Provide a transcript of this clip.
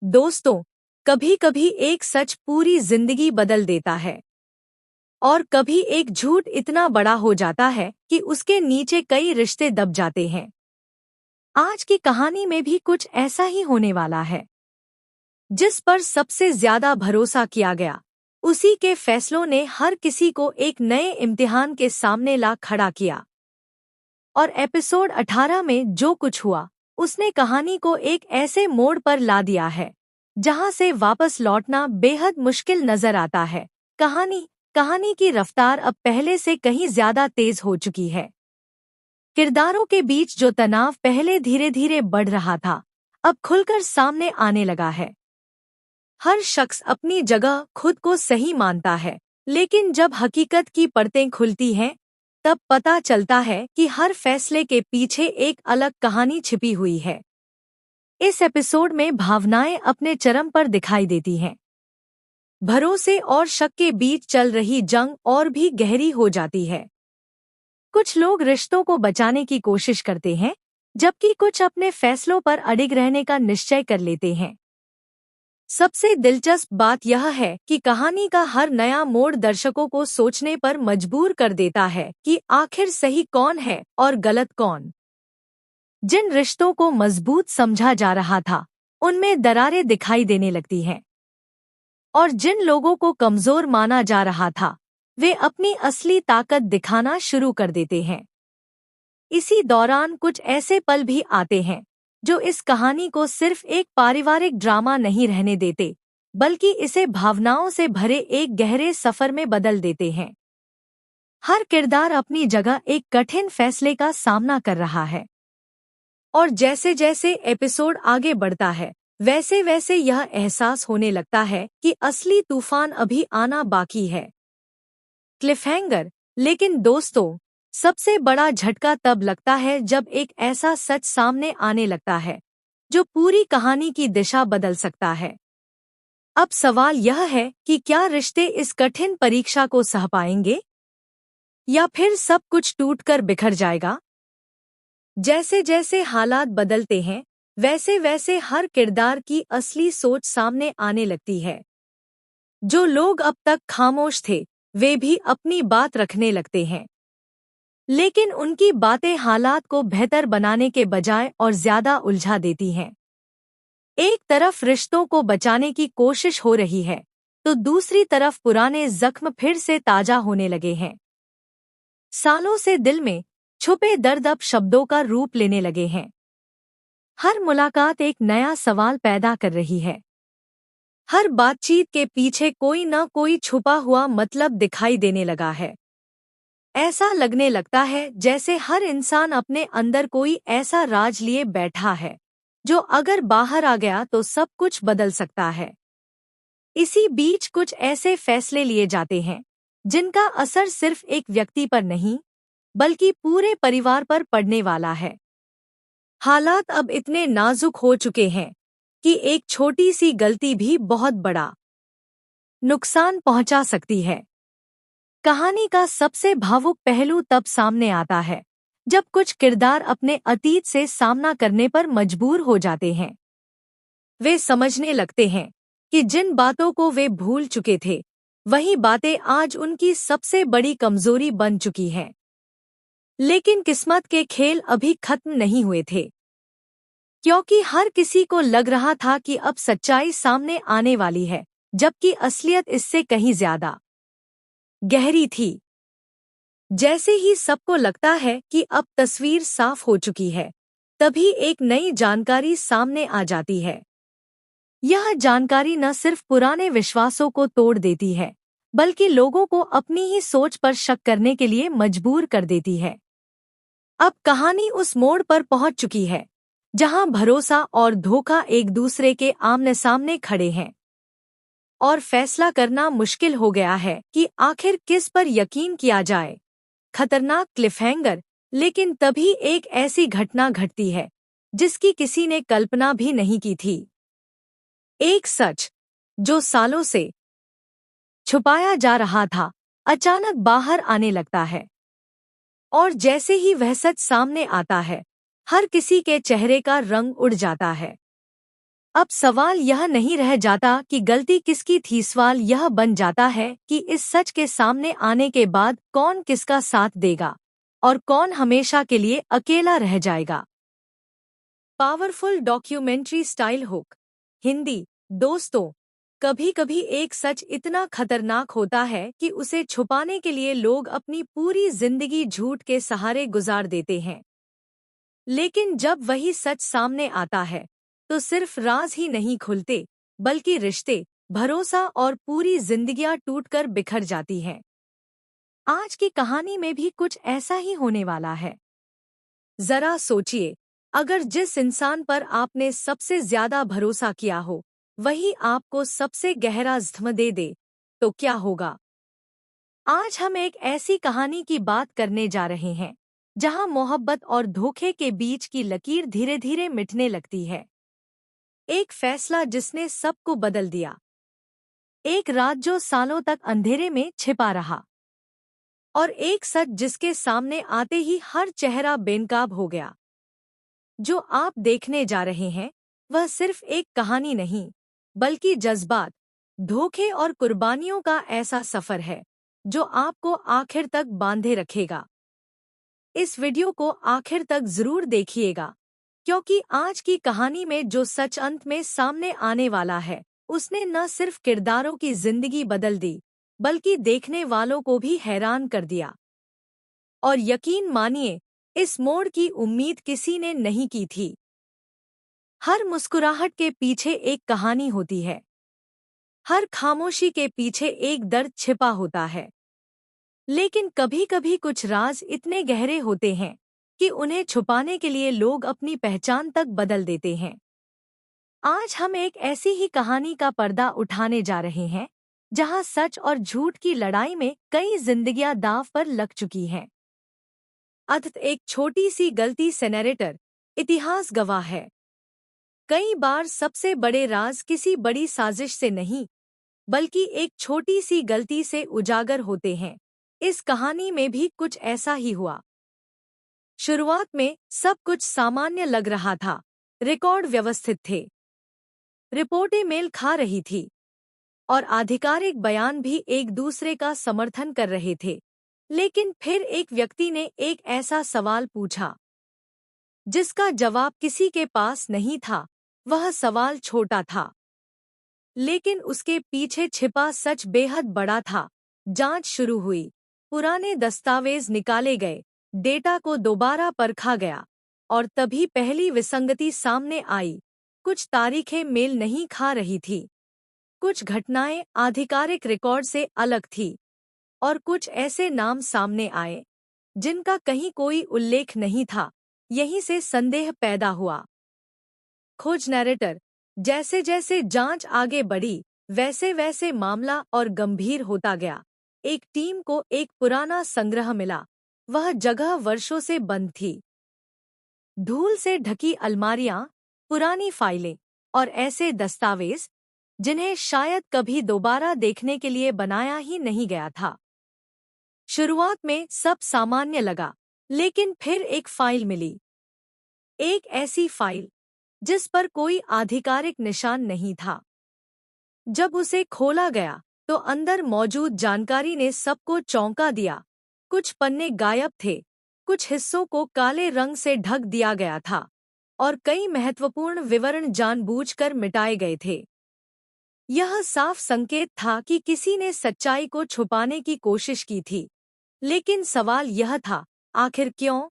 दोस्तों, कभी कभी एक सच पूरी जिंदगी बदल देता है और कभी एक झूठ इतना बड़ा हो जाता है कि उसके नीचे कई रिश्ते दब जाते हैं। आज की कहानी में भी कुछ ऐसा ही होने वाला है। जिस पर सबसे ज्यादा भरोसा किया गया, उसी के फैसलों ने हर किसी को एक नए इम्तिहान के सामने ला खड़ा किया। और एपिसोड 18 में जो कुछ हुआ, उसने कहानी को एक ऐसे मोड़ पर ला दिया है जहां से वापस लौटना बेहद मुश्किल नजर आता है। कहानी की रफ्तार अब पहले से कहीं ज्यादा तेज हो चुकी है। किरदारों के बीच जो तनाव पहले धीरे धीरे बढ़ रहा था, अब खुलकर सामने आने लगा है। हर शख्स अपनी जगह खुद को सही मानता है, लेकिन जब हकीकत की परतें खुलती हैं, तब पता चलता है कि हर फैसले के पीछे एक अलग कहानी छिपी हुई है। इस एपिसोड में भावनाएं अपने चरम पर दिखाई देती हैं। भरोसे और शक के बीच चल रही जंग और भी गहरी हो जाती है। कुछ लोग रिश्तों को बचाने की कोशिश करते हैं, जबकि कुछ अपने फैसलों पर अडिग रहने का निश्चय कर लेते हैं। सबसे दिलचस्प बात यह है कि कहानी का हर नया मोड़ दर्शकों को सोचने पर मजबूर कर देता है कि आखिर सही कौन है और गलत कौन। जिन रिश्तों को मजबूत समझा जा रहा था, उनमें दरारें दिखाई देने लगती हैं, और जिन लोगों को कमजोर माना जा रहा था, वे अपनी असली ताकत दिखाना शुरू कर देते हैं। इसी दौरान कुछ ऐसे पल भी आते हैं जो इस कहानी को सिर्फ एक पारिवारिक ड्रामा नहीं रहने देते, बल्कि इसे भावनाओं से भरे एक गहरे सफर में बदल देते हैं। हर किरदार अपनी जगह एक कठिन फैसले का सामना कर रहा है, और जैसे जैसे एपिसोड आगे बढ़ता है, वैसे वैसे यह एहसास होने लगता है कि असली तूफान अभी आना बाकी है। क्लिफहैंगर। लेकिन दोस्तों, सबसे बड़ा झटका तब लगता है जब एक ऐसा सच सामने आने लगता है जो पूरी कहानी की दिशा बदल सकता है। अब सवाल यह है कि क्या रिश्ते इस कठिन परीक्षा को सह पाएंगे, या फिर सब कुछ टूटकर बिखर जाएगा। जैसे जैसे हालात बदलते हैं, वैसे वैसे हर किरदार की असली सोच सामने आने लगती है। जो लोग अब तक खामोश थे, वे भी अपनी बात रखने लगते हैं, लेकिन उनकी बातें हालात को बेहतर बनाने के बजाय और ज्यादा उलझा देती हैं। एक तरफ रिश्तों को बचाने की कोशिश हो रही है, तो दूसरी तरफ पुराने जख्म फिर से ताजा होने लगे हैं। सालों से दिल में छुपे दर्द अब शब्दों का रूप लेने लगे हैं। हर मुलाकात एक नया सवाल पैदा कर रही है। हर बातचीत के पीछे कोई न कोई छुपा हुआ मतलब दिखाई देने लगा है। ऐसा लगने लगता है जैसे हर इंसान अपने अंदर कोई ऐसा राज लिए बैठा है, जो अगर बाहर आ गया तो सब कुछ बदल सकता है। इसी बीच कुछ ऐसे फैसले लिए जाते हैं जिनका असर सिर्फ एक व्यक्ति पर नहीं, बल्कि पूरे परिवार पर पड़ने वाला है। हालात अब इतने नाजुक हो चुके हैं कि एक छोटी सी गलती भी बहुत बड़ा नुकसान पहुंचा सकती है। कहानी का सबसे भावुक पहलू तब सामने आता है जब कुछ किरदार अपने अतीत से सामना करने पर मजबूर हो जाते हैं। वे समझने लगते हैं कि जिन बातों को वे भूल चुके थे, वही बातें आज उनकी सबसे बड़ी कमजोरी बन चुकी हैं। लेकिन किस्मत के खेल अभी खत्म नहीं हुए थे, क्योंकि हर किसी को लग रहा था कि अब सच्चाई सामने आने वाली है, जबकि असलियत इससे कहीं ज्यादा गहरी थी। जैसे ही सबको लगता है कि अब तस्वीर साफ हो चुकी है, तभी एक नई जानकारी सामने आ जाती है। यह जानकारी न सिर्फ पुराने विश्वासों को तोड़ देती है, बल्कि लोगों को अपनी ही सोच पर शक करने के लिए मजबूर कर देती है। अब कहानी उस मोड़ पर पहुंच चुकी है जहां भरोसा और धोखा एक दूसरे के आमने सामने खड़े हैं, और फैसला करना मुश्किल हो गया है कि आखिर किस पर यकीन किया जाए। खतरनाक क्लिफहैंगर। लेकिन तभी एक ऐसी घटना घटती है जिसकी किसी ने कल्पना भी नहीं की थी। एक सच जो सालों से छुपाया जा रहा था, अचानक बाहर आने लगता है, और जैसे ही वह सच सामने आता है, हर किसी के चेहरे का रंग उड़ जाता है। अब सवाल यह नहीं रह जाता कि गलती किसकी थी, सवाल यह बन जाता है कि इस सच के सामने आने के बाद कौन किसका साथ देगा और कौन हमेशा के लिए अकेला रह जाएगा। Powerful documentary style hook. Hindi. दोस्तों, कभी कभी एक सच इतना खतरनाक होता है कि उसे छुपाने के लिए लोग अपनी पूरी जिंदगी झूठ के सहारे गुजार देते हैं। लेकिन जब वही सच सामने आता है तो सिर्फ राज ही नहीं खुलते, बल्कि रिश्ते, भरोसा और पूरी जिंदगियां टूटकर बिखर जाती हैं। आज की कहानी में भी कुछ ऐसा ही होने वाला है। जरा सोचिए, अगर जिस इंसान पर आपने सबसे ज्यादा भरोसा किया हो वही आपको सबसे गहरा जख्म दे दे, तो क्या होगा। आज हम एक ऐसी कहानी की बात करने जा रहे हैं जहां मोहब्बत और धोखे के बीच की लकीर धीरे धीरे मिटने लगती है। एक फैसला जिसने सबको बदल दिया। एक रात जो सालों तक अंधेरे में छिपा रहा। और एक सच जिसके सामने आते ही हर चेहरा बेनकाब हो गया। जो आप देखने जा रहे हैं वह सिर्फ एक कहानी नहीं, बल्कि जज्बात, धोखे और कुर्बानियों का ऐसा सफर है जो आपको आखिर तक बांधे रखेगा। इस वीडियो को आखिर तक जरूर देखिएगा, क्योंकि आज की कहानी में जो सच अंत में सामने आने वाला है उसने न सिर्फ किरदारों की जिंदगी बदल दी, बल्कि देखने वालों को भी हैरान कर दिया। और यकीन मानिए, इस मोड़ की उम्मीद किसी ने नहीं की थी। हर मुस्कुराहट के पीछे एक कहानी होती है। हर खामोशी के पीछे एक दर्द छिपा होता है। लेकिन कभी-कभी कुछ राज इतने गहरे होते हैं कि उन्हें छुपाने के लिए लोग अपनी पहचान तक बदल देते हैं। आज हम एक ऐसी ही कहानी का पर्दा उठाने जा रहे हैं जहां सच और झूठ की लड़ाई में कई जिंदगियां दांव पर लग चुकी हैं। अथ एक छोटी सी गलती से नैरेटर इतिहास गवाह है। कई बार सबसे बड़े राज किसी बड़ी साजिश से नहीं, बल्कि एक छोटी सी गलती से उजागर होते हैं। इस कहानी में भी कुछ ऐसा ही हुआ। शुरुआत में सब कुछ सामान्य लग रहा था। रिकॉर्ड व्यवस्थित थे, रिपोर्टें मेल खा रही थी और आधिकारिक बयान भी एक दूसरे का समर्थन कर रहे थे। लेकिन फिर एक व्यक्ति ने एक ऐसा सवाल पूछा जिसका जवाब किसी के पास नहीं था। वह सवाल छोटा था, लेकिन उसके पीछे छिपा सच बेहद बड़ा था। जांच शुरू हुई, पुराने दस्तावेज निकाले गए, डेटा को दोबारा परखा गया और तभी पहली विसंगति सामने आई। कुछ तारीखें मेल नहीं खा रही थी, कुछ घटनाएं आधिकारिक रिकॉर्ड से अलग थी और कुछ ऐसे नाम सामने आए जिनका कहीं कोई उल्लेख नहीं था। यहीं से संदेह पैदा हुआ। खोज नैरेटर। जैसे जैसे जांच आगे बढ़ी वैसे वैसे मामला और गंभीर होता गया। एक टीम को एक पुराना संग्रह मिला। वह जगह वर्षों से बंद थी। धूल से ढकी अलमारियां, पुरानी फाइलें और ऐसे दस्तावेज जिन्हें शायद कभी दोबारा देखने के लिए बनाया ही नहीं गया था। शुरुआत में सब सामान्य लगा, लेकिन फिर एक फाइल मिली। एक ऐसी फाइल जिस पर कोई आधिकारिक निशान नहीं था। जब उसे खोला गया तो अंदर मौजूद जानकारी ने सबको चौंका दिया। कुछ पन्ने गायब थे, कुछ हिस्सों को काले रंग से ढक दिया गया था और कई महत्वपूर्ण विवरण जानबूझकर मिटाए गए थे। यह साफ संकेत था कि किसी ने सच्चाई को छुपाने की कोशिश की थी। लेकिन सवाल यह था, आखिर क्यों?